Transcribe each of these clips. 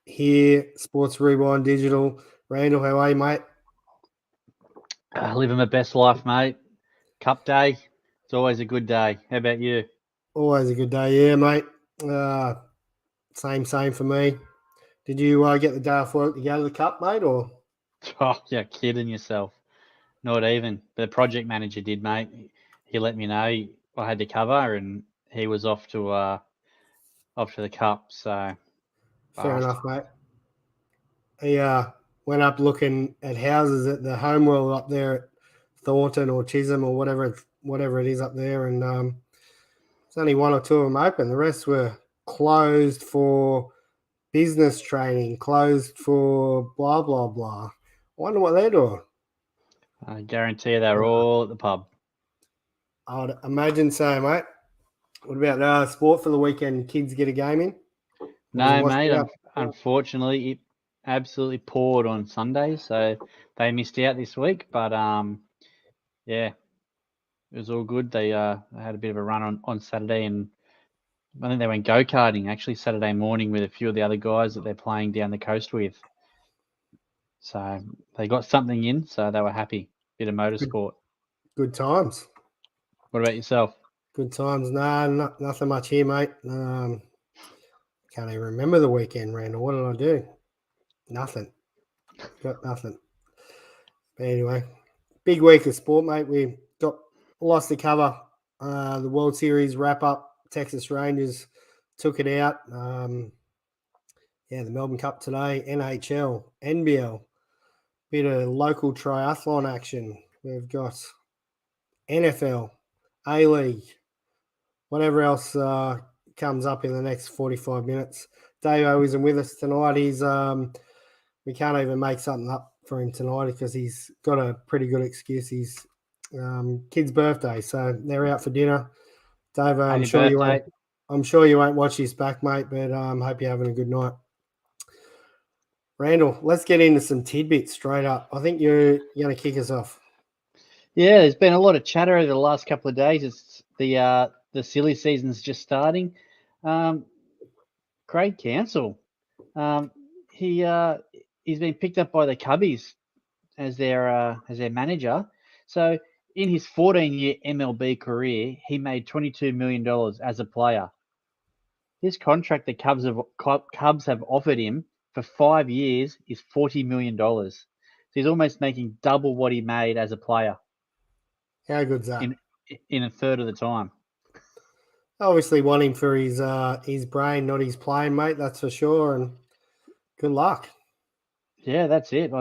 here, Sports Rewind Digital. Randall, how are you, mate? Living my best life, mate. Cup day, it's always a good day. How about you? Always a good day, yeah, mate. Uh, same for me. Did you get the day off work to go to the Cup, mate, or? Oh, you're kidding yourself. Not even. The project manager did, mate. He let me know I had to cover, and he was off to the cup. So, Fair bastard. enough, mate. He went up looking at houses at the Homeworld up there at Thornton or Chisholm or whatever it is up there, and there's only one or two of them open. The rest were closed for business training, closed for blah blah blah. I wonder what they're doing. I guarantee you they're all at the pub. I'd imagine so, mate. What about sport for the weekend? Kids get a game in? Or was it No, washed mate. out? Unfortunately, it absolutely poured on Sunday, so they missed out this week. But yeah, it was all good. They had a bit of a run on Saturday, and I think they went go-karting actually Saturday morning with a few of the other guys that they're playing down the coast with. So they got something in, so they were happy. Bit of Good, motorsport. good times. What about yourself? Good times. No, nothing much here, mate. Can't even remember the weekend, Randall. What did I do? Nothing. Got nothing. But anyway, big week of sport, mate. We got lots to cover. The World Series wrap up. Texas Rangers took it out. The Melbourne Cup today. NHL, NBL. Bit of local triathlon action. We've got NFL, A League, whatever else comes up in the next 45 minutes. Davo isn't with us tonight. We can't even make something up for him tonight because he's got a pretty good excuse. He's kid's birthday, so they're out for dinner. Davo, Happy birthday. I'm sure you won't watch this back, mate, but hope you're having a good night. Randall, let's get into some tidbits straight up. I think you're going to kick us off. Yeah, there's been a lot of chatter over the last couple of days. It's the silly season's just starting. Um, Craig Counsell, um, he's been picked up by the Cubbies as their manager. So in his 14-year MLB career, he made $22 million as a player. His contract the Cubs have offered him for 5 years is $40 million. So he's almost making double what he made as a player How good's that? in a third of the time. Obviously, want him for his brain, not his playing, mate. That's for sure. And good luck. Yeah, that's it.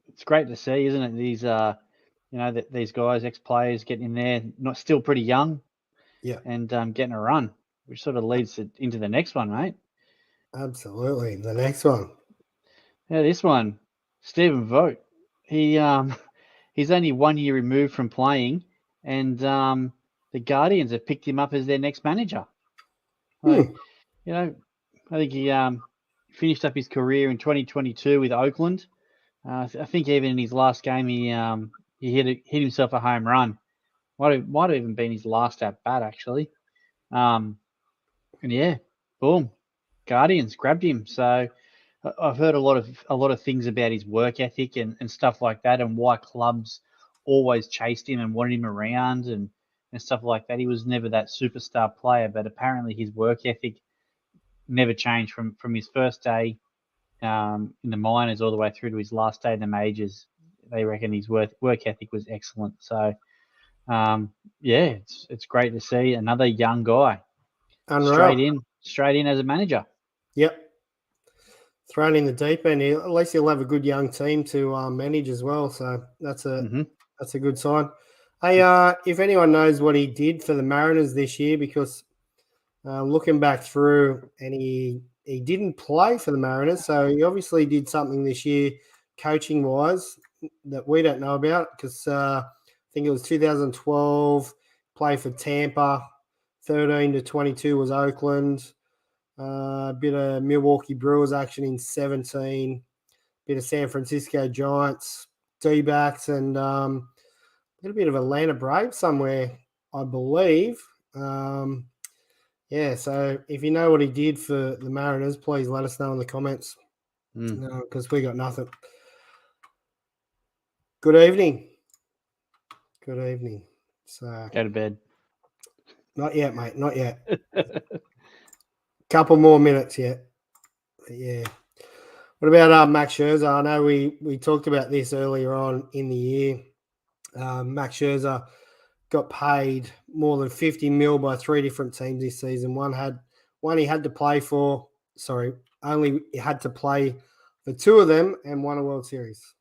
It's great to see, isn't it? These guys, ex-players, getting in there, not still pretty young, Yeah, and getting a run, which sort of leads into the next one, mate. absolutely. The next one. Yeah, this one, Stephen Vogt. He he's only 1 year removed from playing, and the Guardians have picked him up as their next manager. Like, Hmm. I think he finished up his career in 2022 with Oakland. I think even in his last game, he hit himself a home run. Might have even been his last at bat actually. Um, and yeah, boom, Guardians grabbed him. So I've heard a lot of things about his work ethic and stuff like that, and why clubs always chased him and wanted him around and stuff like that. He was never that superstar player, but apparently his work ethic never changed from his first day in the minors all the way through to his last day in the majors. They reckon his work ethic was excellent. So yeah, it's great to see another young guy straight Unreal. in straight in as a manager. Yep. Thrown in the deep end. At least he'll have a good young team to manage as well. So that's Hmm. a good sign. Hey, if anyone knows what he did for the Mariners this year, because looking back through, and he didn't play for the Mariners, so he obviously did something this year, coaching wise, that we don't know about. Because I think it was 2012, played for Tampa, 13 to 22 was Oakland, a bit of Milwaukee Brewers action in 17, bit of San Francisco Giants, D-backs, and a little bit of Atlanta Braves somewhere, I believe. Yeah, so if you know what he did for the Mariners, please let us know in the comments. Because we got nothing. Good evening. Good evening. So Go to bed. not yet, mate. Not yet. Couple more minutes yet. But yeah. What about Max Scherzer? I know we talked about this earlier on in the year. Max Scherzer got paid more than 50 mil by 3 different teams this season. One he had to play for. Sorry, only he had to play for 2 of them and won a World Series.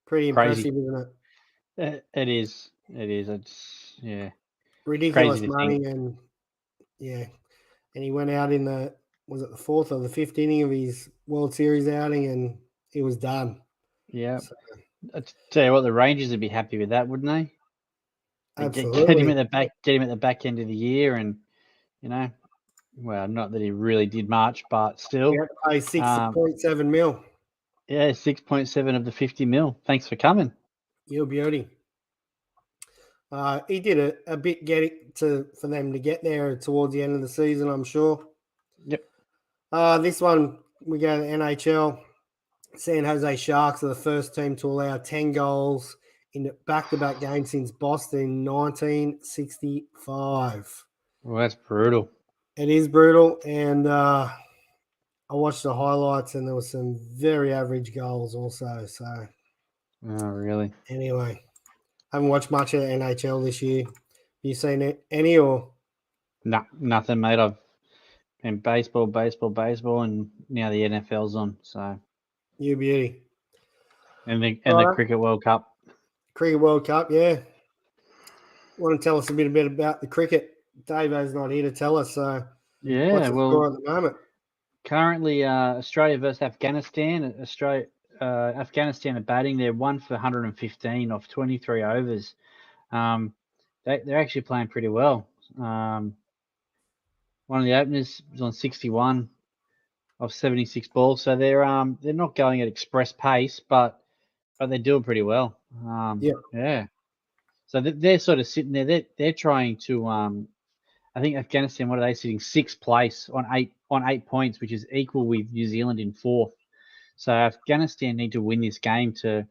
Pretty Crazy. impressive, isn't it? It is. It is. It's Ridiculous crazy to money, think. and he went out in the 4th or the 5th inning of his World Series outing, and he was done. Yeah. So, I tell you what, the Rangers would be happy with that, wouldn't they? absolutely. Get him at the back end of the year, and well, not that he really did much, but still, He had to pay 6.7 mil. Yeah, 6.7 of the 50 mil. Thanks for coming. You beauty. He did a bit for them to get there towards the end of the season, I'm sure. Yep. This one, we go to the NHL. San Jose Sharks are the first team to allow 10 goals in back-to-back games since Boston in 1965. Well, that's brutal. It is brutal, and I watched the highlights, and there were some very average goals also. So, Oh, really? anyway, I haven't watched much of the NHL this year. You seen it any or? No, nothing, mate. I've been baseball, and now the NFL's on. So, You beauty. and the Right. Cricket World Cup. Cricket World Cup, yeah. Want to tell us a bit about the cricket? Davo's not here to tell us. So, Yeah, what's the score at the moment? Currently, Australia versus Afghanistan. Afghanistan are batting. They're 1 for 115 off 23 overs. They're actually playing pretty well. One of the openers is on 61 of 76 balls, so they're not going at express pace, but they're doing pretty well. Yeah. So they're sort of sitting there. They're trying to. I think Afghanistan. What are they sitting? 6th place on 8 points, which is equal with New Zealand in 4th. So Afghanistan need to win this game to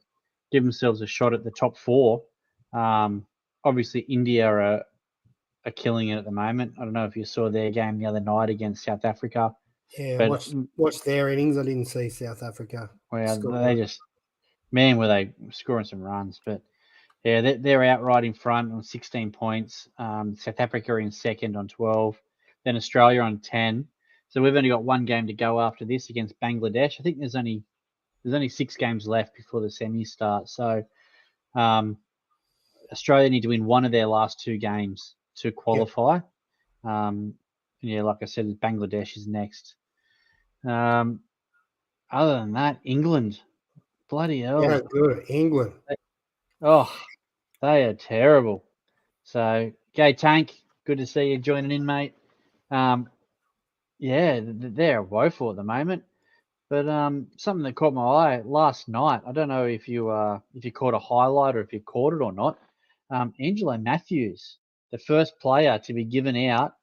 give themselves a shot at the top 4. Obviously, India are killing it at the moment. I don't know if you saw their game the other night against South Africa. Yeah, but watched their innings. I didn't see South Africa. Well, they just, man, were they scoring some runs. But yeah, they're outright in front on 16 points. South Africa in second on 12. Then Australia on 10. So we've only got one game to go after this against Bangladesh. I think there's only 6 games left before the semis start. So Australia need to win one of their last 2 games to qualify. Yeah, like I said, Bangladesh is next. Other than that, England, bloody hell. Yeah, good. England. They are terrible. So, Gay Tank, good to see you joining in, mate. Yeah, they're woeful at the moment. But something that caught my eye last night, I don't know if you caught a highlight or if you caught it or not. Angelo Matthews, the first player to be given out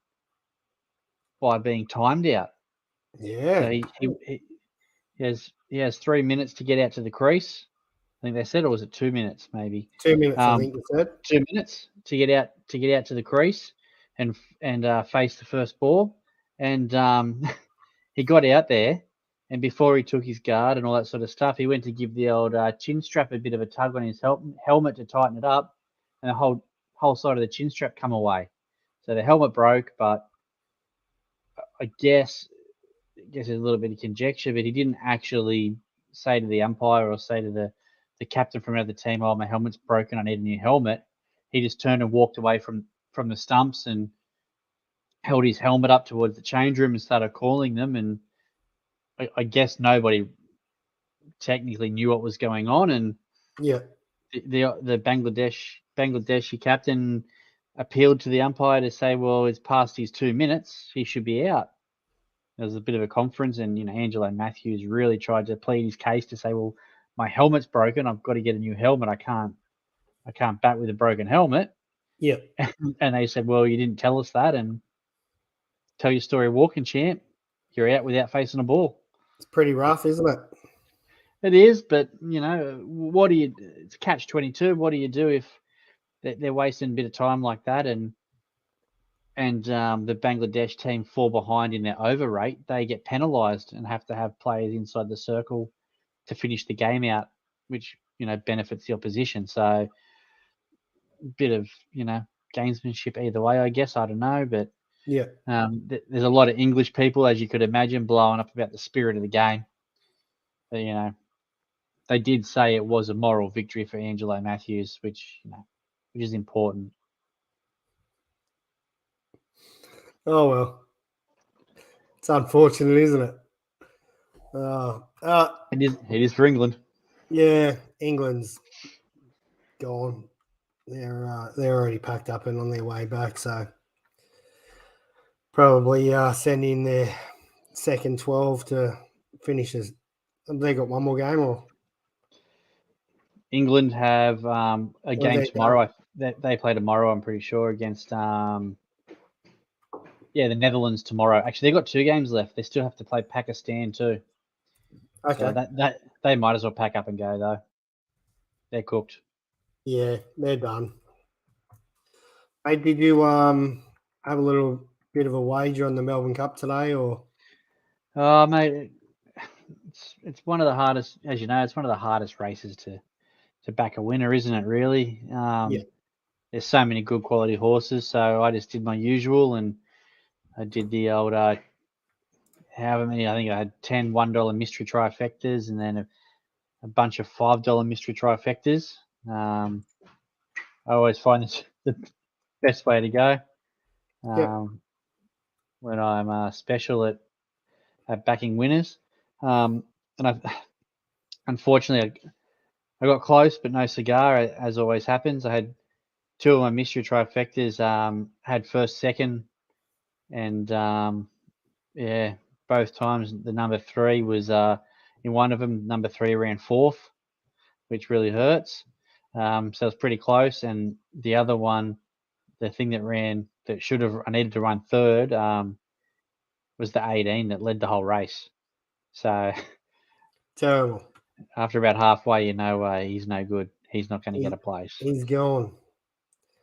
by being timed out. Yeah. So he has 3 minutes to get out to the crease. I think they said, or was it 2 minutes maybe? 2 minutes, I think you said. 2 minutes to get out to the crease and face the first ball. And he got out there, and before he took his guard and all that sort of stuff, he went to give the old chin strap a bit of a tug on his helmet to tighten it up, and the whole side of the chin strap come away. So the helmet broke, but I guess there's a little bit of conjecture, but he didn't actually say to the umpire or say to the captain from another team, "Oh, my helmet's broken, I need a new helmet." He just turned and walked away from the stumps and held his helmet up towards the change room and started calling them. And I guess nobody technically knew what was going on. And yeah, the Bangladeshi captain appealed to the umpire to say, "Well, it's past his 2 minutes. He should be out." There was a bit of a conference, and Angelo Matthews really tried to plead his case to say, "Well, my helmet's broken. I've got to get a new helmet. I can't bat with a broken helmet." Yeah. And they said, "Well, you didn't tell us that." And tell your story walking, champ. You're out without facing a ball. It's pretty rough, isn't it? It is, but what do you? It's catch-22. What do you do if they're wasting a bit of time like that, and the Bangladesh team fall behind in their over rate? They get penalised and have to have players inside the circle to finish the game out, which benefits the opposition. So a bit of gamesmanship either way, I guess. I don't know, but yeah, there's a lot of English people, as you could imagine, blowing up about the spirit of the game. But, they did say it was a moral victory for Angelo Matthews, which is important. Oh well, it's unfortunate, isn't it? It is for England. Yeah, England's gone. They're already packed up and on their way back, so probably sending their second 12 to finish. Have they got one more game or? England have a game tomorrow. They play tomorrow, I'm pretty sure, against the Netherlands tomorrow. Actually, they've got 2 games left. They still have to play Pakistan too. Okay. So that they might as well pack up and go though. They're cooked. Yeah, they're done. Hey, did you have a little bit of a wager on the Melbourne Cup today, or? Oh, mate, it's one of the hardest, as you know. It's one of the hardest races to back a winner, isn't it? Really. Yeah. There's so many good quality horses, so I just did my usual, and I did the old however many. I think I had 10 $1 mystery trifectas, and then a bunch of $5 mystery trifectas. I always find this the best way to go when I'm special at backing winners. And unfortunately, I got close, but no cigar, as always happens. I had 2 of my mystery trifectas, had first, second, and both times the number 3 was in one of them. Number 3 ran 4th, which really hurts. So it was pretty close. And the other one, the thing that I needed to run 3rd, was the 18 that led the whole race. So terrible. After about halfway, he's no good. He's not going to get a place. He's gone.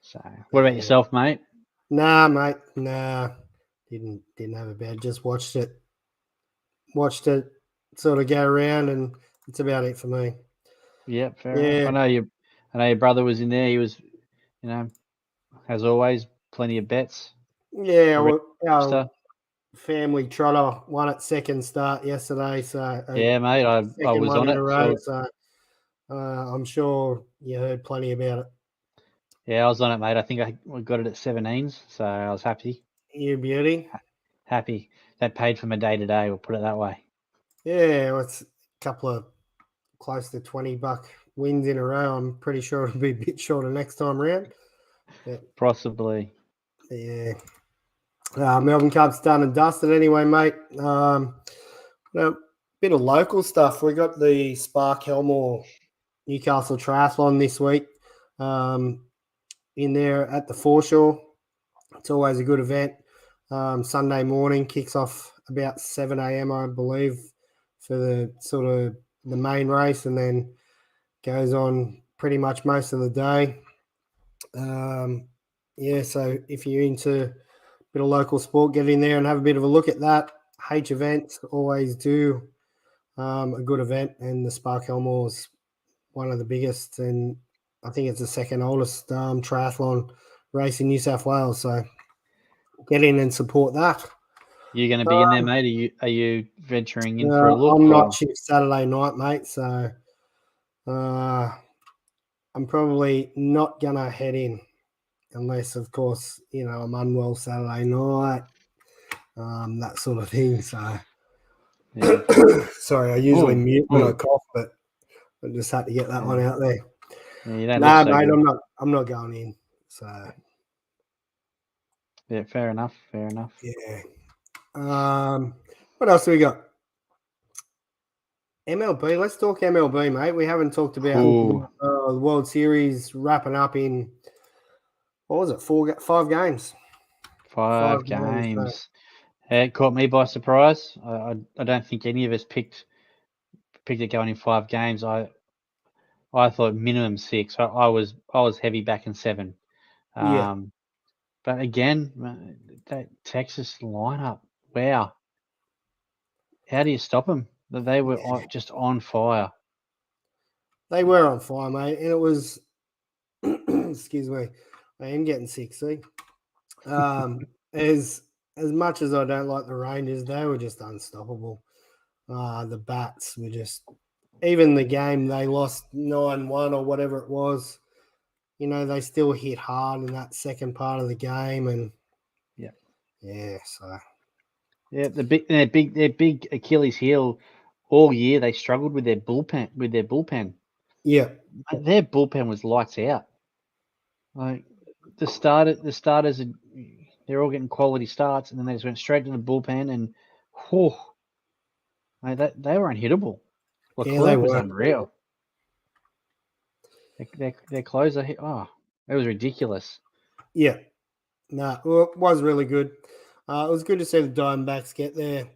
So, what about yourself, mate? Nah, mate. Nah, didn't have a bad. Just watched it sort of go around, and it's about it for me. Yeah, fair enough. I know your brother was in there. He was, as always, plenty of bets. Yeah, our family trotter won at second start yesterday. So yeah, mate, I was on it. Row, so I'm sure you heard plenty about it. Yeah, I was on it, mate. I think I got it at 17s, so I was happy. You beauty. Happy. That paid for my day today. We'll put it that way. Yeah, well, it's a couple of close to $20 wins in a row. I'm pretty sure it'll be a bit shorter next time around. Possibly. Yeah. Melbourne Cup's done and dusted anyway, mate. A bit of local stuff. We got the Sparke Helmore Newcastle Triathlon this week in there at the foreshore. It's always a good event. Sunday morning kicks off about 7 a.m., I believe, for the sort of the main race, and then goes on pretty much most of the day. So if you're into a bit of local sport, get in there and have a bit of a look at that. H events always do a good event, and the Sparke Helmore is one of the biggest, and I think it's the second oldest triathlon race in New South Wales. So get in and support that. You're going to be in there, mate? Are you venturing in for a look? I'm not shift Saturday night, mate. So I'm probably not going to head in unless, of course, I'm unwell Saturday night, that sort of thing. So yeah. Sorry, I usually mute when I cough, but I just had to get that one out there. Yeah, you don't mate, good. I'm not going in. So yeah, fair enough. Yeah. What else do we got? MLB. Let's talk MLB, mate. We haven't talked about the World Series wrapping up in, what was it, 5 games? 5 games. It caught me by surprise. I don't think any of us picked it going in 5 games. I thought minimum 6. I was heavy back in 7. Yeah, But again, that Texas lineup, wow. How do you stop them? They were just on fire. they were on fire, mate, and it was. Excuse me, I am getting sick. See, as much as I don't like the Rangers, they were just unstoppable. The Bats were just. Even the game they lost 9-1 or whatever it was, they still hit hard in that second part of the game, and so Yeah, their big Achilles heel all year. They struggled with their bullpen. yeah, Their bullpen was lights out. Like the starters, they're all getting quality starts, and then they just went straight to the bullpen, and whew, mate, they were unhittable. yeah, they Leclerc was were. unreal. Their closer, it was ridiculous. Yeah, no, well, it was really good. It was good to see the Diamondbacks get there,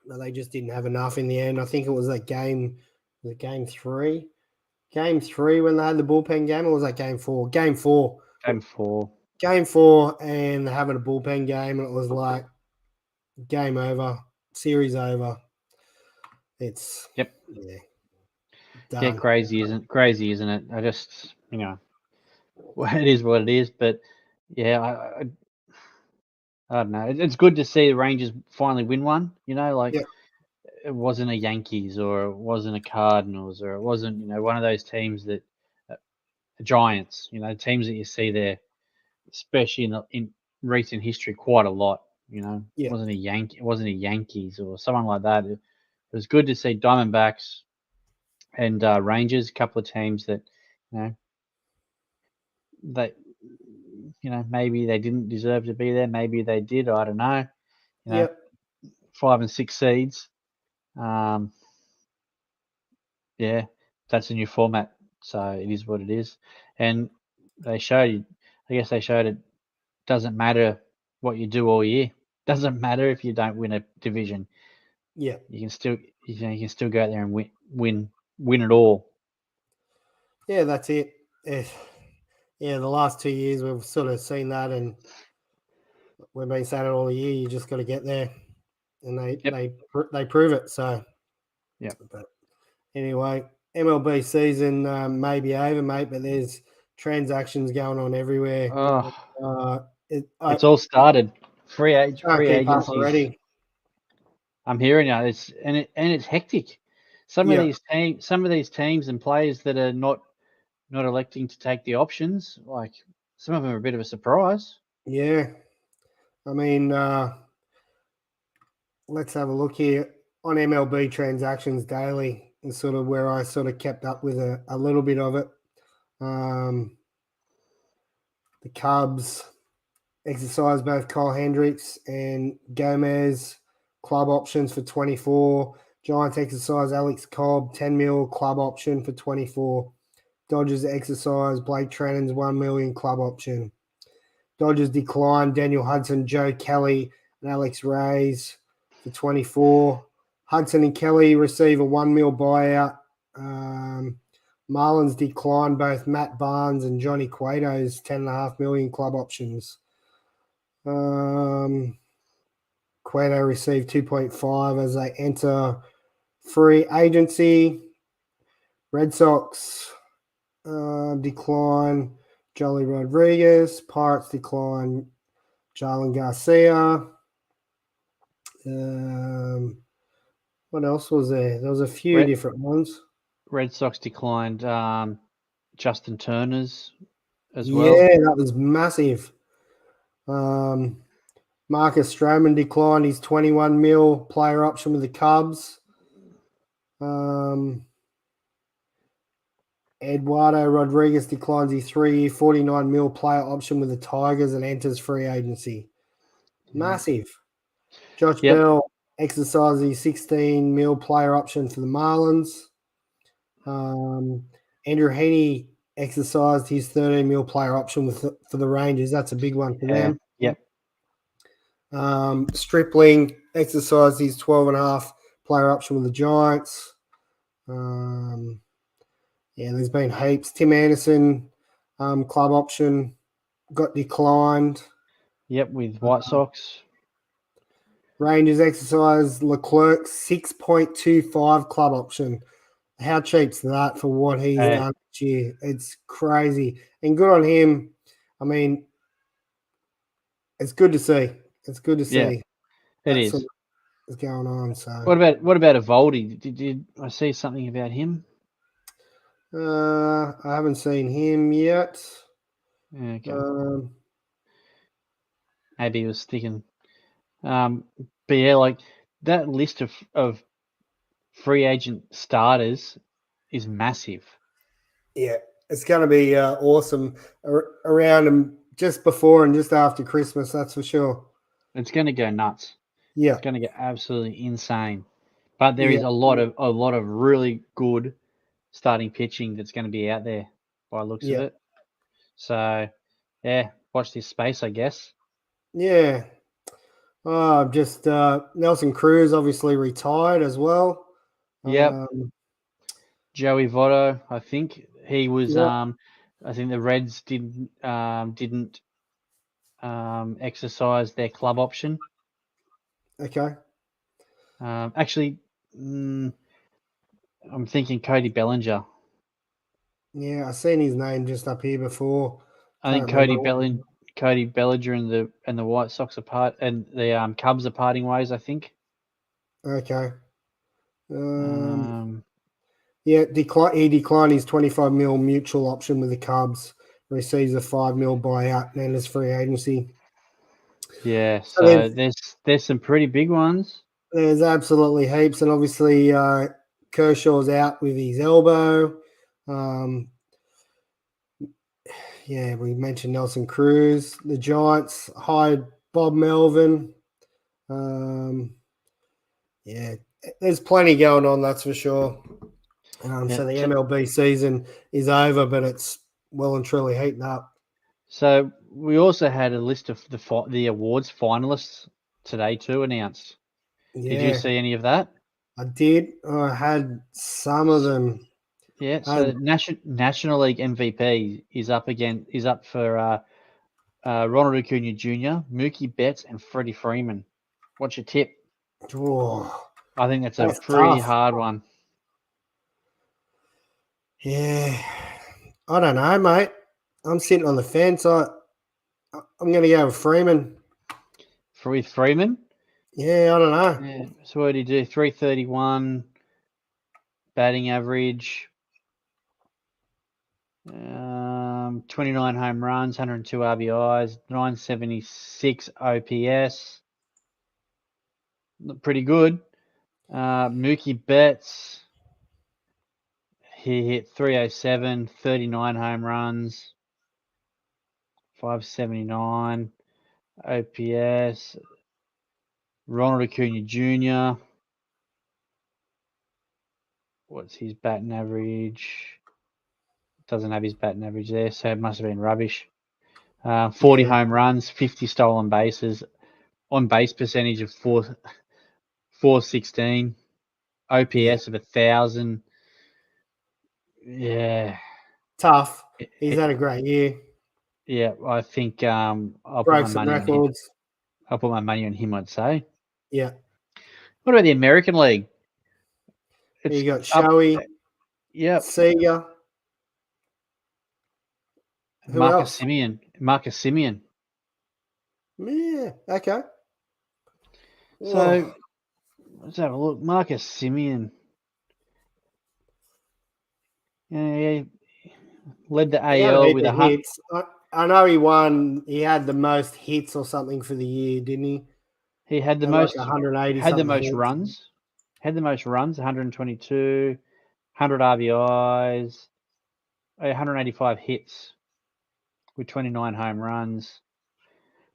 but they just didn't have enough in the end. I think it was that game. Was it game 3? Game 3 when they had the bullpen game, or was that game 4? Game 4. Game 4. Game 4, and having a bullpen game, and it was like game over, series over. It's yeah, done. Crazy, isn't it? I just it is what it is. But yeah, I don't know. It's good to see the Rangers finally win one. Yeah. It wasn't a Yankees or it wasn't a Cardinals or it wasn't one of those teams that Giants. Teams that you see there, especially in recent history, quite a lot. It Yeah. wasn't a Yankees or someone like that. It was good to see Diamondbacks and Rangers, a couple of teams that that maybe they didn't deserve to be there, maybe they did. I don't know. Yeah. 5 and 6 seeds. Yeah, that's a new format, so it is what it is. And they showed it doesn't matter what you do all year. Doesn't matter if you don't win a division. Yeah. You can still go out there and win it all. Yeah, that's it. Yeah, the last 2 years we've sort of seen that, and we've been saying it all year. You just got to get there, and they prove it. So yeah. But anyway, MLB season may be over, mate, but there's transactions going on everywhere. Oh, I it's all started. Free can't keep up agencies. already. I'm hearing you. It's hectic. Some Yeah. of these teams and players that are not electing to take the options, like some of them are a bit of a surprise. Yeah. I mean, let's have a look here on MLB transactions daily is sort of where I sort of kept up with a little bit of it. The Cubs exercised both Kyle Hendricks and Gomez club options for 24. Giants exercised Alex Cobb 10 mil club option for 24. Dodgers exercised Blake Trennan's 1 million club option. Dodgers declined Daniel Hudson, Joe Kelly, and Alex Reyes for 24. Hudson and Kelly receive a 1 mil buyout. Marlins declined both Matt Barnes and Johnny Cueto's 10.5 million club options. Cueto received 2.5 as they enter free agency. Red Sox decline Jolly Rodriguez. Pirates decline Jarlin Garcia. What else was there? There was a few different ones. Red Sox declined Justin Turner's as well. Yeah, that was massive. Marcus Stroman declined his 21 mil player option with the Cubs. Eduardo Rodriguez declines his 3-year, 49 mil player option with the Tigers and enters free agency. Massive. Josh Bell exercises his 16 mil player option for the Marlins. Andrew Heaney exercised his 13 mil player option for the Rangers. That's a big one for them. Yep. Stripling exercised his 12.5 player option with the Giants. There's been heaps. Tim Anderson, club option, got declined. Yep, with White Sox. Rangers exercise Leclerc 6.25 club option. How cheap's that for what he's done this year? It's crazy. And good on him. I mean, it's good to see. It's good to see. Yeah, it is. Sort of is going on. So what about Evaldi? Did I see something about him? I haven't seen him yet. Okay. Maybe he was thinking. But yeah, like that list of free agent starters is massive. Yeah, it's going to be awesome around them just before and just after Christmas. That's for sure. It's going to go nuts. Yeah, it's going to get absolutely insane. But there is a lot of really good starting pitching that's going to be out there by the looks of it. So yeah, watch this space, I guess. Yeah. Just Nelson Cruz obviously retired as well. Yep. Joey Votto, I think he was. I think the Reds didn't exercise their club option. Okay. Actually, I'm thinking Cody Bellinger. Yeah, I've seen his name just up here before. I think Cody Bellinger and the White Sox are part, and the Cubs are parting ways, I think. Okay. He declined his 25 mil mutual option with the Cubs. Receives a 5 mil buyout and his free agency. Yeah, so there's some pretty big ones. There's absolutely heaps, and obviously Kershaw's out with his elbow. We mentioned Nelson Cruz. The Giants hired Bob Melvin. There's plenty going on, that's for sure. So the MLB season is over, but it's well and truly heating up. So we also had a list of the awards finalists today too announced. Yeah. Did you see any of that? I did. I had some of them. Yeah. So National League MVP is up for Ronald Acuna Jr., Mookie Betts, and Freddie Freeman. What's your tip? I think that's a pretty hard one. Yeah. I don't know, mate. I'm sitting on the fence. I'm going to go with Freeman. With Freeman? Yeah, I don't know. Yeah. So what did he do? 331 batting average. 29 home runs, 102 RBIs, 976 OPS. Pretty good. Mookie Betts, he hit 307, 39 home runs, 579 OPS. Ronald Acuna Jr., what's his batting average? Doesn't have his batting average there, so it must have been rubbish. 40 home runs, 50 stolen bases, on base percentage of 416, OPS of 1,000. Yeah. Tough. He's had a great year. Yeah, I think I'll broke some records. I'll put my money on him, I'd say. Yeah. What about the American League? You got Shoei. Yep. Seager. Marcus Semien. Yeah, okay. So let's have a look. Marcus Semien. Yeah, led the AL with hits. I know he won. He had the most hits or something for the year, didn't he? He had the most 180. Had the most runs. Had the most runs. 122, 100 RBIs, 185 hits with 29 home runs.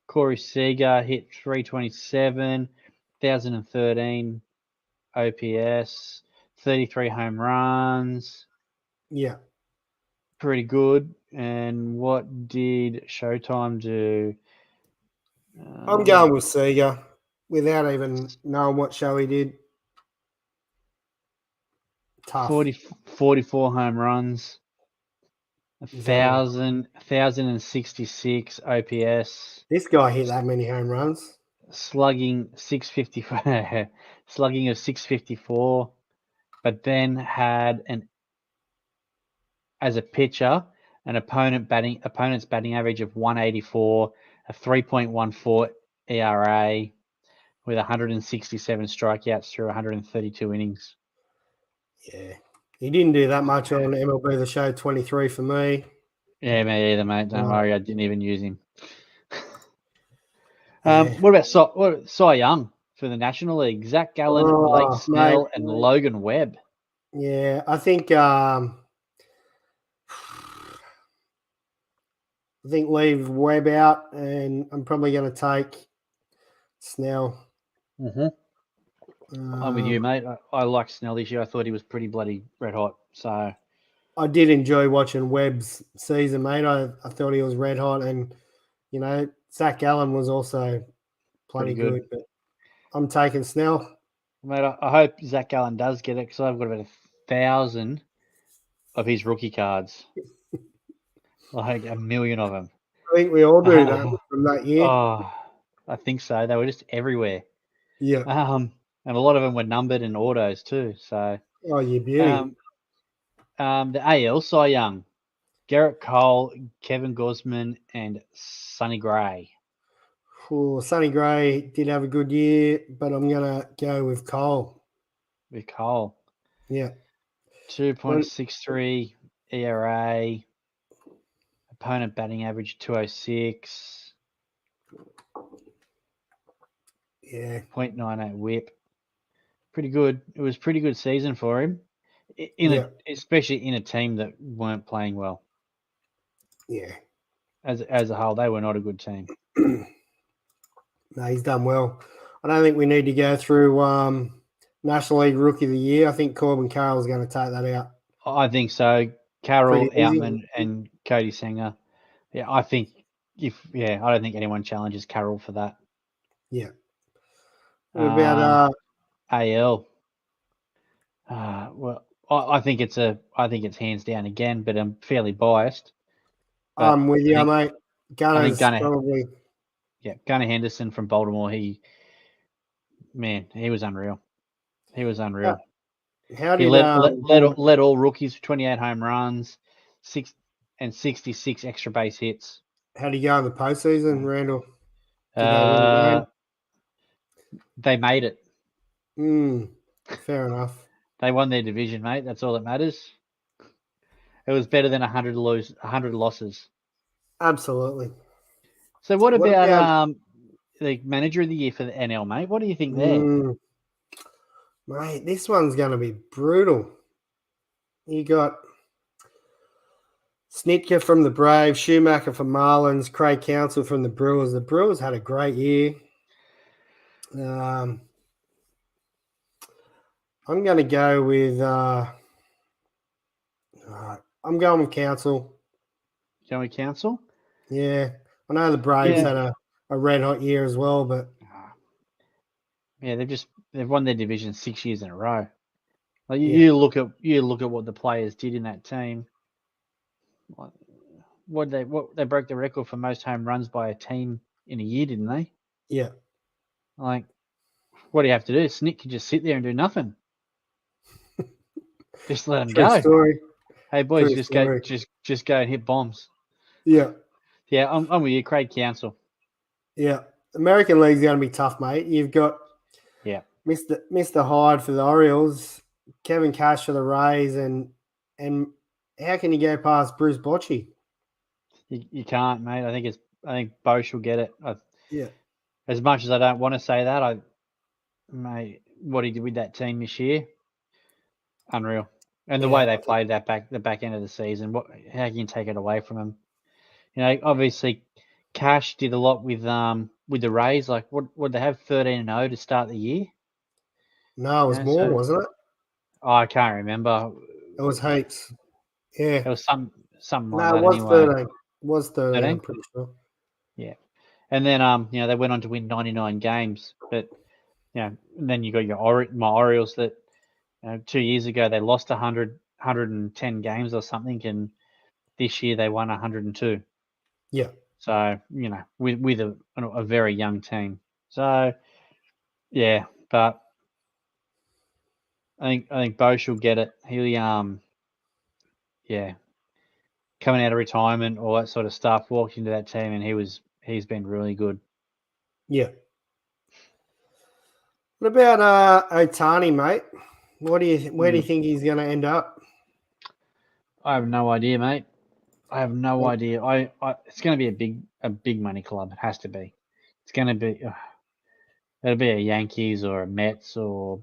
Corey Seager hit 327, 1,013 OPS, 33 home runs. Yeah. Pretty good. And what did Showtime do? I'm going with Seeger without even knowing what show he did. Tough. 44 home runs, Is that right? 1,066 OPS, This guy hit that many home runs. slugging 654, slugging of 654, but then had as a pitcher an opponent's batting average of 184, a 3.14 ERA with 167 strikeouts through 132 innings. Yeah. He didn't do that much on MLB The Show 23 for me. Yeah, me either, mate. Don't worry, I didn't even use him. Yeah. What about Cy Young for the National League? Zach Gallen, Blake Snell, and Logan Webb. Yeah, I think leave Webb out, and I'm probably going to take Snell. Mm-hmm. I'm with you, mate. I like Snell this year. I thought he was pretty bloody red hot. So I did enjoy watching Webb's season, mate. I thought he was red hot, and Zach Gallen was also plenty good. But I'm taking Snell. Mate, I hope Zach Gallen does get it because I've got about 1,000 of his rookie cards, like 1 million of them. I think we all do that from that year. Oh, I think so. They were just everywhere. Yeah. And a lot of them were numbered and autos too. So. Oh, you beauty. The AL, Cy Young, Garrett Cole, Kevin Gosman, and Sonny Gray. Sonny Gray did have a good year, but I'm going to go with Cole. With Cole. Yeah. 2.63 ERA. Opponent batting average 206. Yeah. 0.98 whip. Pretty good. It was a pretty good season for him, especially in a team that weren't playing well. Yeah. As a whole, they were not a good team. No, he's done well. I don't think we need to go through National League Rookie of the Year. I think Corbin Carroll's going to take that out. I think so. Carroll, Outman, and Cody Sanger. Yeah, I don't think anyone challenges Carroll for that. Yeah. What about AL? Well, I think it's hands down again, but I'm fairly biased. I'm with you, mate. Gunner's probably. Yeah, Gunnar Henderson from Baltimore. He was unreal. He was unreal. How did he led all rookies for 28 home runs, 66 extra base hits. How did he go in the postseason, Randall? Did they win the game? They made it. Fair enough. They won their division, mate. That's all that matters. It was better than 100 losses. Absolutely. So what about the manager of the year for the NL, mate? What do you think there? Mate, this one's going to be brutal. You got Snitka from the Braves, Schumacher from Marlins, Craig Counsell from the Brewers. The Brewers had a great year. I'm going to go with I'm going with Counsell. Going with Counsell? Yeah. I know the Braves had a red hot year as well, but they've won their division 6 years in a row. Like you look at what the players did in that team. They broke the record for most home runs by a team in a year, didn't they? Yeah. Like, what do you have to do? Snick could just sit there and do nothing. Just let them go. Story. Hey boys, just go and hit bombs. Yeah. Yeah, I'm with you, Craig Counsell. Yeah. American League's going to be tough, mate. You've got Mr. Hyde for the Orioles, Kevin Cash for the Rays, and how can you go past Bruce Bochy? You can't, mate. I think Bosch will get it. Yeah. As much as I don't want to say that, what he did with that team this year, unreal. And the way they played the back end of the season, how can you take it away from them? Obviously, Cash did a lot with the Rays. Like, what they have 13-0 to start the year? No, it was more, wasn't it? Oh, I can't remember. It was heaps. Yeah. It was something like that. No, it was anyway. 13. It was 13, I'm pretty sure. Yeah. And then they went on to win 99 games. But and then you got my Orioles that 2 years ago they lost 110 games or something, and this year they won 102. Yeah. So with a very young team. So yeah, but I think Bosch will get it. He coming out of retirement, all that sort of stuff, walked into that team and he's been really good. Yeah. What about Otani, mate? Where do you think he's going to end up? I have no idea, mate. I have no idea. It's going to be a big money club. It has to be. It's going to be. It'll be a Yankees or a Mets or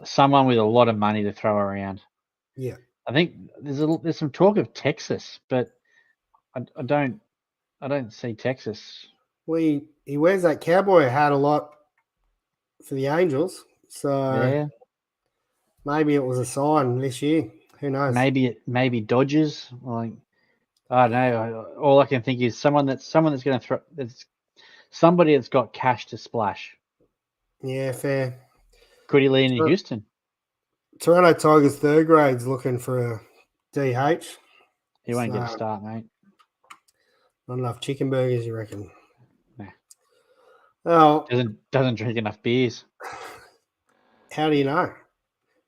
someone with a lot of money to throw around. Yeah. I think there's some talk of Texas, but I don't see Texas. Well, he wears that cowboy hat a lot for the Angels, so maybe it was a sign this year. Who knows? Maybe Dodgers. Like I don't know. All I can think is someone that's going to throw. It's somebody that's got cash to splash. Yeah, fair. Could he land in Houston? Toronto Tigers third grade's looking for a DH. He won't get a start, mate. Not enough chicken burgers, you reckon? Nah. Oh, doesn't drink enough beers. How do you know?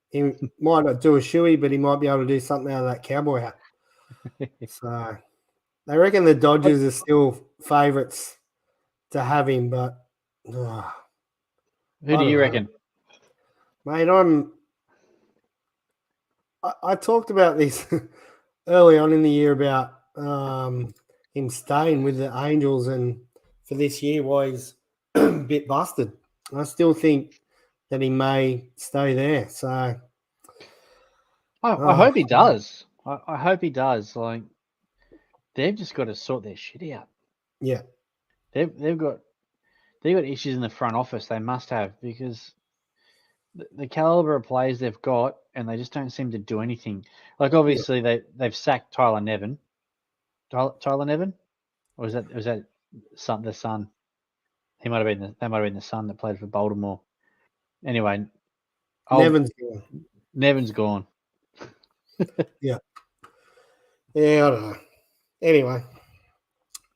He might not do a shoey, but he might be able to do something out of that cowboy hat. So they reckon the Dodgers are still favourites to have him, but who do you reckon? Mate, I talked about this early on in the year about him staying with the Angels, and for this year, why he's a bit busted. I still think that he may stay there. So I hope he does. I hope he does. Like they've just got to sort their shit out. Yeah, they've got issues in the front office. They must have, because the caliber of players they've got, and they just don't seem to do anything. Like obviously they've sacked Tyler Nevin. Tyler Nevin, or was that the son? He might have been the son that played for Baltimore. Anyway, Nevin's gone. Yeah, I don't know. Anyway,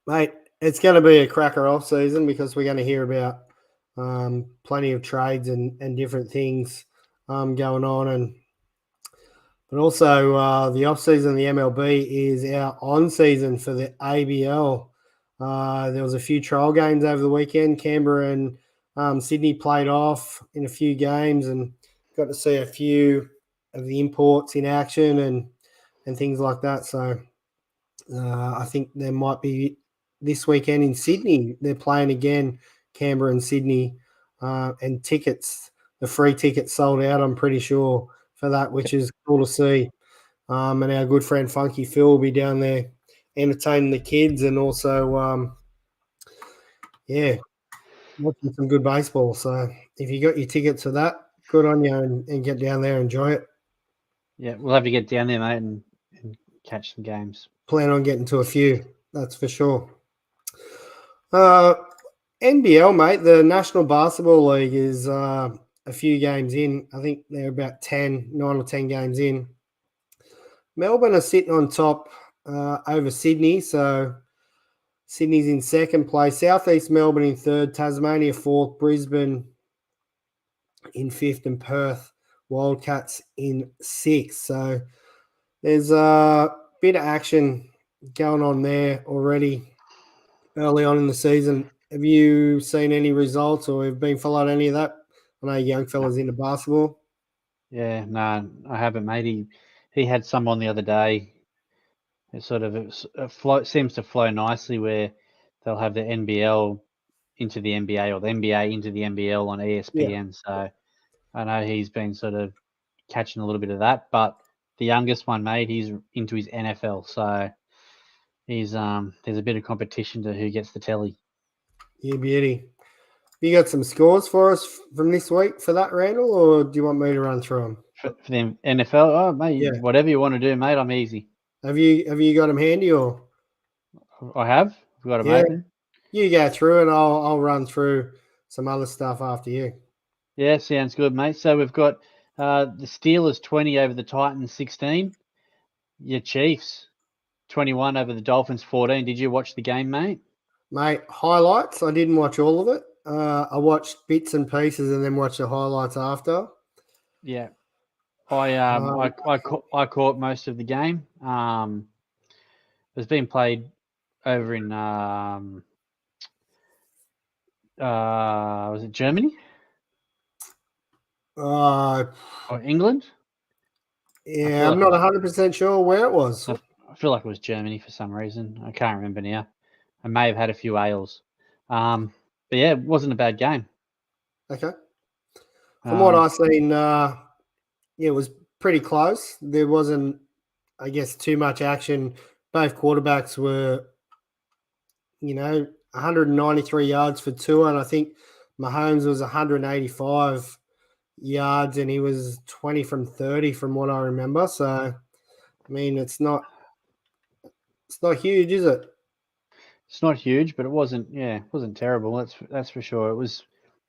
mate, it's going to be a cracker off season because we're going to hear about plenty of trades and different things going on, but also the off season, the MLB is our on season for the ABL. There was a few trial games over the weekend. Canberra and Sydney played off in a few games, and got to see a few of the imports in action and things like that. So I think there might be this weekend in Sydney. They're playing again, Canberra and Sydney, and tickets, the free tickets sold out, I'm pretty sure, for that, which is cool to see. And our good friend Funky Phil will be down there entertaining the kids, and also, watching some good baseball. So if you got your tickets for that, good on you, and get down there and enjoy it. Yeah, we'll have to get down there, mate, and catch some games. Plan on getting to a few, that's for sure. NBL, mate, the National Basketball League is a few games in. I think they're about 9 or 10 games in. Melbourne are sitting on top over Sydney, so Sydney's in second place. Southeast Melbourne in third, Tasmania fourth, Brisbane in fifth, and Perth Wildcats in sixth. So there's a bit of action going on there already early on in the season. Have you seen any results, or have been following any of that? I know young fellas into basketball. Yeah, no, I haven't, mate. He had some on the other day. It sort of seems to flow nicely, where they'll have the NBL into the NBA or the NBA into the NBL on ESPN. So I know he's been sort of catching a little bit of that. But the youngest one, mate, he's into his NFL. So he's there's a bit of competition to who gets the telly. Yeah, beauty. You got some scores for us from this week for that, Randall, or do you want me to run through them? For the NFL, oh, mate, whatever you want to do, mate, I'm easy. Have you got them handy, or? I have. I've got them open. you go through and I'll run through some other stuff after you. Yeah, sounds good, mate. So we've got the Steelers 20 over the Titans 16. Your Chiefs 21 over the Dolphins 14. Did you watch the game, mate? Mate, highlights. I didn't watch all of it. I watched bits and pieces and then watched the highlights after. Yeah, I caught most of the game. It was being played over in was it Germany Uh, or England? yeah, I'm not 100% sure where it was. I feel like it was Germany for some reason. I can't remember now. I may have had a few ales. But yeah, it wasn't a bad game. Okay. From what I've seen, yeah, it was pretty close. There wasn't, I guess, too much action. Both quarterbacks were, 193 yards for Tua, and I think Mahomes was 185 yards, and he was 20 from 30 from what I remember. So, I mean, it's not huge, is it? It's not huge, but it wasn't terrible. That's for sure. It was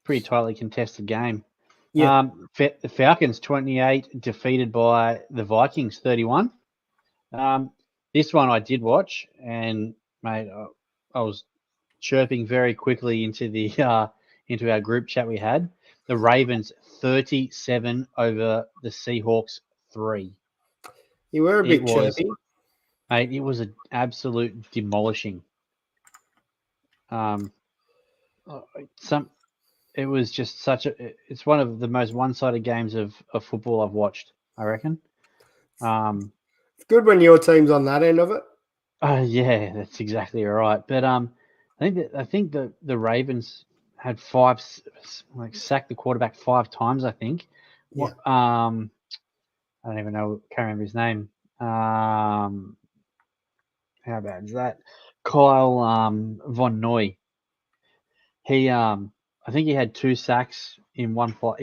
pretty tightly contested game. Yeah. The Falcons 28 defeated by the Vikings 31. This one I did watch, and mate, I was chirping very quickly into the into our group chat we had. The Ravens 37 over the Seahawks 3. You were a bit chirpy. Mate, it was an absolute demolishing. It was just it's one of the most one-sided games of football I've watched, I reckon. It's good when your team's on that end of it. Yeah, that's exactly right. But I think the Ravens had sacked the quarterback 5 times, I think. Yeah. I don't even know, can't remember his name. How bad is that? Kyle Von Noy. He I think he had 2 sacks in one lot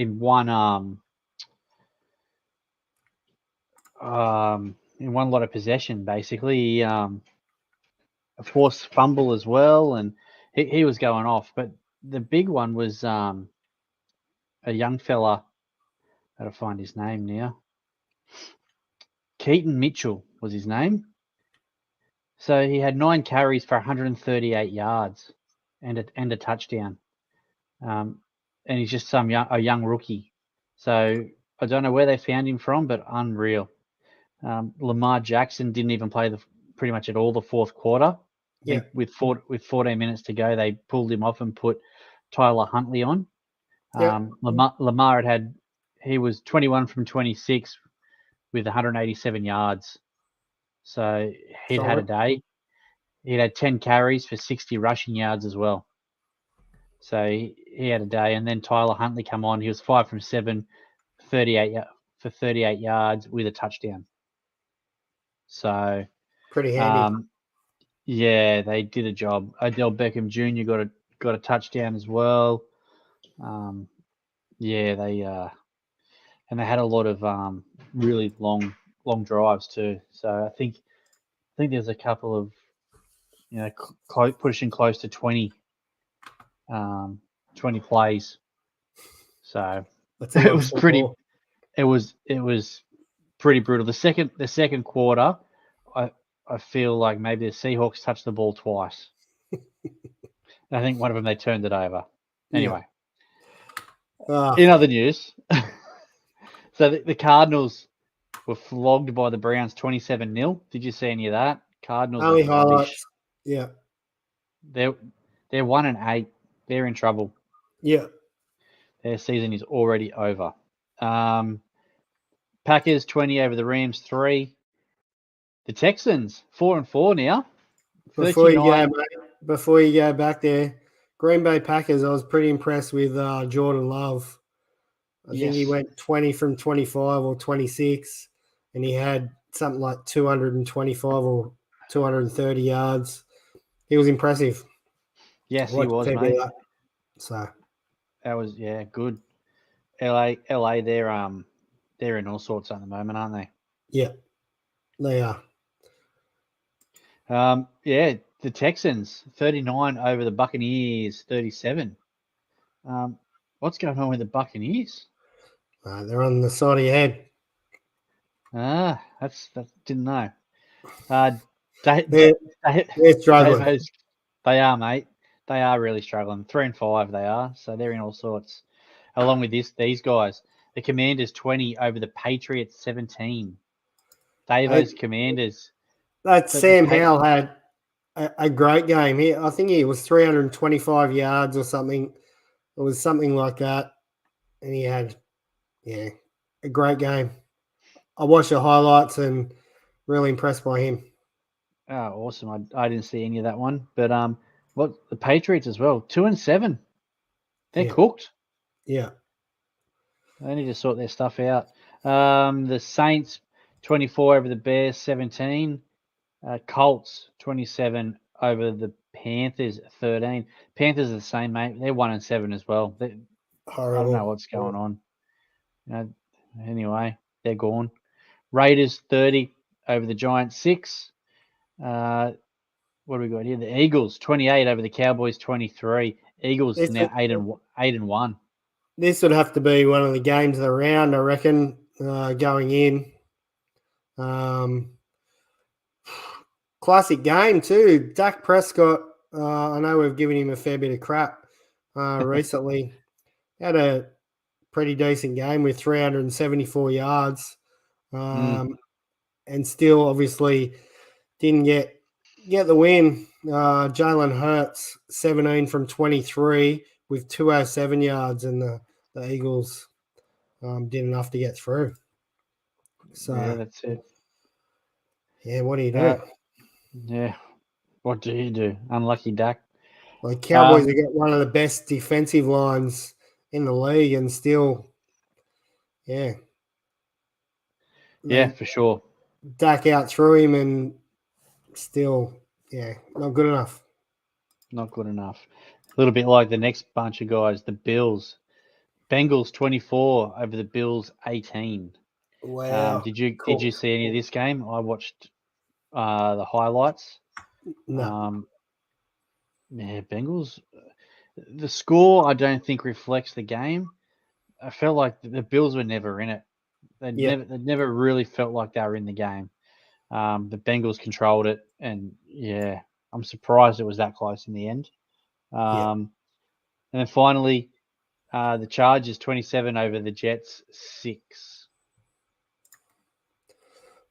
of possession. Basically, he, a forced fumble as well, and he was going off. But the big one was a young fella. Got to find his name now. Keaton Mitchell was his name. So he had 9 carries for 138 yards and a touchdown. And he's just a young rookie. So I don't know where they found him from, but unreal. Lamar Jackson didn't even play pretty much at all the fourth quarter. Yeah. With 14 minutes to go, they pulled him off and put Tyler Huntley on. Lamar he was 21 from 26 with 187 yards. So he'd had a day. He'd had 10 carries for 60 rushing yards as well. So he had a day. And then Tyler Huntley come on. He was 5 from 7, 38 yards with a touchdown. So pretty handy. Yeah, they did a job. Odell Beckham Jr. got a touchdown as well. Yeah, they had a lot of really long drives too. So I think there's a couple of pushing close to 20 plays. So it was pretty. It was pretty brutal. The second quarter, I feel like maybe the Seahawks touched the ball twice. I think one of them they turned it over. Anyway, in other news, so the Cardinals were flogged by the Browns 27-0. Did you see any of that? Cardinals only highlights. Yeah, they're 1-8. They're in trouble. Yeah, their season is already over. Packers 20 over the Rams 3. The Texans 4-4 now. Before you go back there, Green Bay Packers, I was pretty impressed with Jordan Love. I think he went 20 from 25 or 26, and he had something like 225 or 230 yards. He was impressive. Yes, he was, mate. So that was good. LA, they're in all sorts at the moment, aren't they? Yeah, they are. Yeah, the Texans, 39 over the Buccaneers, 37. What's going on with the Buccaneers? They're on the side of your head. That didn't know. They're struggling. They are, mate. They are really struggling. 3-5 they are, so they're in all sorts. Along with these guys, the Commanders 20 over the Patriots 17. Davo's Commanders. That Sam Howell had a great game. I think he was 325 yards or something. It was something like that, and he had a great game. I watched the highlights and really impressed by him. Oh, awesome! I didn't see any of that one, but the Patriots as well, 2-7. They're cooked. Yeah, they need to sort their stuff out. The Saints 24 over the Bears 17. Colts 27 over the Panthers 13. Panthers are the same, mate. They're 1-7 as well. horrible. I don't know what's going on. Anyway, they're gone. Raiders 30 over the Giants 6. What do we got here? The Eagles 28 over the Cowboys 23. Eagles now 8-1. This would have to be one of the games of the round, I reckon, going in. Classic game too. Dak Prescott, I know we've given him a fair bit of crap recently. Had a pretty decent game with 374 yards. And still obviously didn't get the win. Jalen Hurts, 17 from 23 with 207 yards, and the Eagles did enough to get through. So yeah, that's it. Yeah, what do you do? What do you do? Unlucky Dak. Like Cowboys have got one of the best defensive lines in the league, and still, for sure. Dak out through him, and still, not good enough. Not good enough. A little bit like the next bunch of guys, the Bills. Bengals 24 over the Bills 18. Wow. Did you see any of this game? I watched the highlights. No. Bengals. The score I don't think reflects the game. I felt like the Bills were never in it. They never really felt like they were in the game. The Bengals controlled it, and I'm surprised it was that close in the end. And then finally, the Chargers 27 over the Jets 6.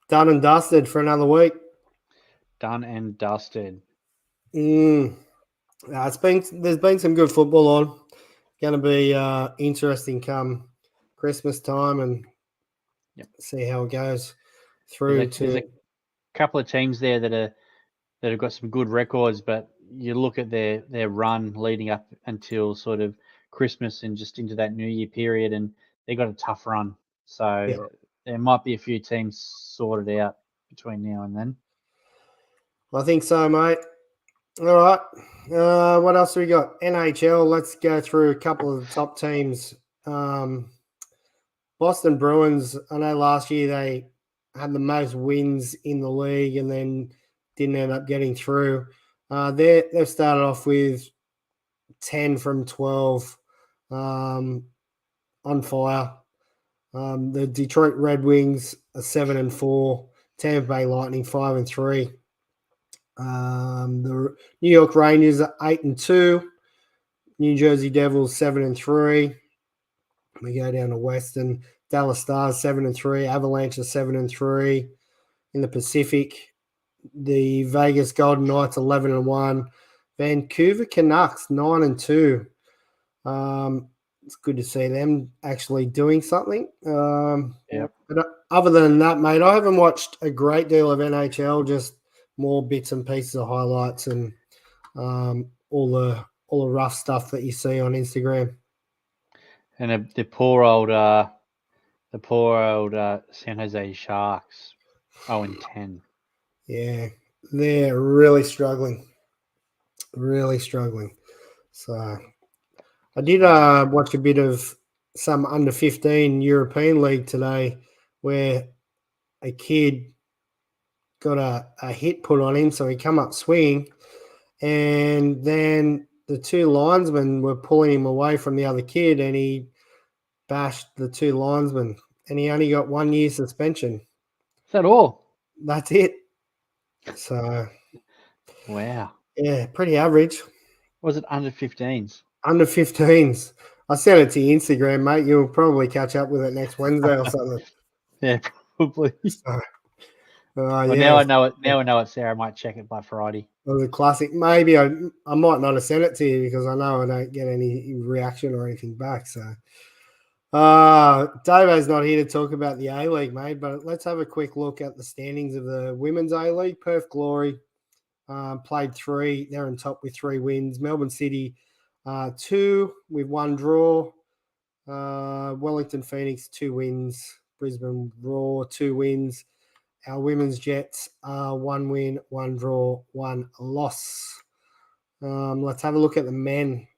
Done and dusted for another week. Done and dusted. There's been some good football on. Going to be interesting come Christmas time, and see how it goes through. There's a couple of teams there that have got some good records, but you look at their run leading up until sort of Christmas and just into that New Year period, and they got a tough run. So there might be a few teams sorted out between now and then. I think so, mate. All right. What else do we got? NHL. Let's go through a couple of the top teams. Boston Bruins. I know last year they had the most wins in the league and then didn't end up getting through. They've started off with 10 from 12 on fire. The Detroit Red Wings are 7-4. Tampa Bay Lightning 5-3. The New York Rangers are 8-2. New Jersey Devils 7-3. We go down to Western. Dallas Stars 7-3. Avalanche are 7-3. In the Pacific, the Vegas Golden Knights 11-1. Vancouver Canucks 9-2. It's good to see them actually doing something. But other than that, mate, I haven't watched a great deal of NHL. Just more bits and pieces of highlights and all the rough stuff that you see on Instagram. And the poor old San Jose Sharks 0-10. Yeah, they're really struggling. Really struggling. So I did watch a bit of some under 15 European League today where a kid got a hit put on him, so he come up swinging, And then the two linesmen were pulling him away from the other kid, and he bashed the two linesmen, and he only got 1 year suspension. Is that all? That's it. So, Wow. yeah, pretty average. Was it under 15s? Under 15s. I sent it to your Instagram, mate. You'll probably catch up with it next Wednesday or something. Yeah, probably. So, Well, yeah, now I know it. Now I know it's there. I might check it by Friday. it was a classic. Maybe I might not have sent it to you because I know I don't get any reaction or anything back. So, Davo's not here to talk about the A-League, mate, but let's have a quick look at the standings of the Women's A-League. Perth Glory played 3. They're on top with 3 wins. Melbourne City, 2 with 1 draw. Wellington Phoenix, 2 wins. Brisbane Roar, 2 wins. Our Women's Jets, 1 win, 1 draw, 1 loss. Let's have a look at the men.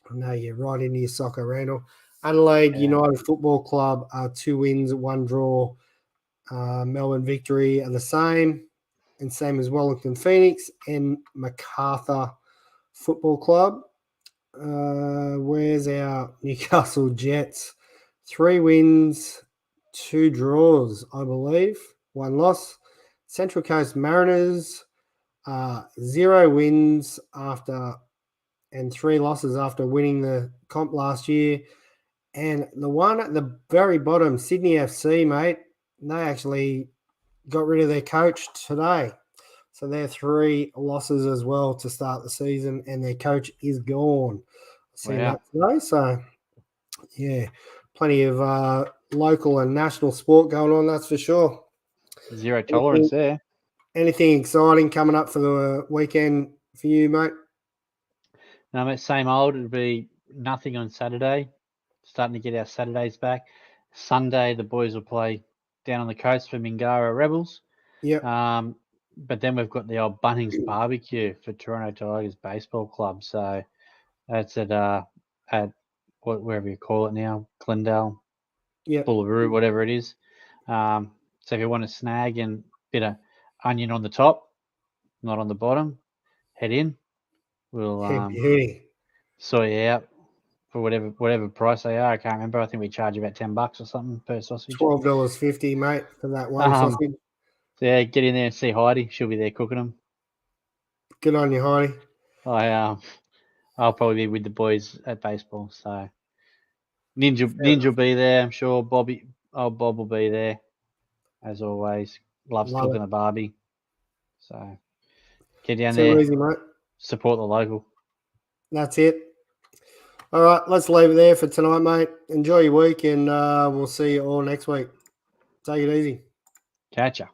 I know you're right into your soccer, Randall. Adelaide United Football Club, 2 wins, 1 draw. Melbourne Victory are the same, and same as Wellington Phoenix and MacArthur Football Club. Where's our Newcastle Jets? 3 wins, 2 draws, I believe, 1 loss. Central Coast Mariners, 0 wins and 3 losses after winning the comp last year. And the one at the very bottom, Sydney FC, mate, they actually got rid of their coach today. So they're 3 losses as well to start the season, and their coach is gone. I've seen that today. So, yeah, plenty of local and national sport going on, that's for sure. Zero tolerance there. Anything exciting coming up for the weekend for you, mate? No, mate, same old. It'll be nothing on Saturday. Starting to get our Saturdays back. Sunday, the boys will play down on the coast for Mingara Rebels. Yeah. But then we've got the old Bunnings barbecue for Toronto Tigers Baseball Club. So that's at wherever you call it now, Glendale, Boolaroo, whatever it is. So if you want to snag and bit of onion on the top, not on the bottom, head in. We'll sort you out for whatever price they are. I can't remember. I think we charge about $10 or something per sausage. $12.50, mate, for that one sausage. So yeah, get in there and see Heidi. She'll be there cooking them. Good on you, Heidi. I'll probably be with the boys at baseball. So Ninja will be there. I'm sure Bob will be there as always. Loves cooking a barbie. So get down there. Easy, mate. Support the local. That's it. All right, let's leave it there for tonight, mate. Enjoy your week, and we'll see you all next week. Take it easy. Catch ya.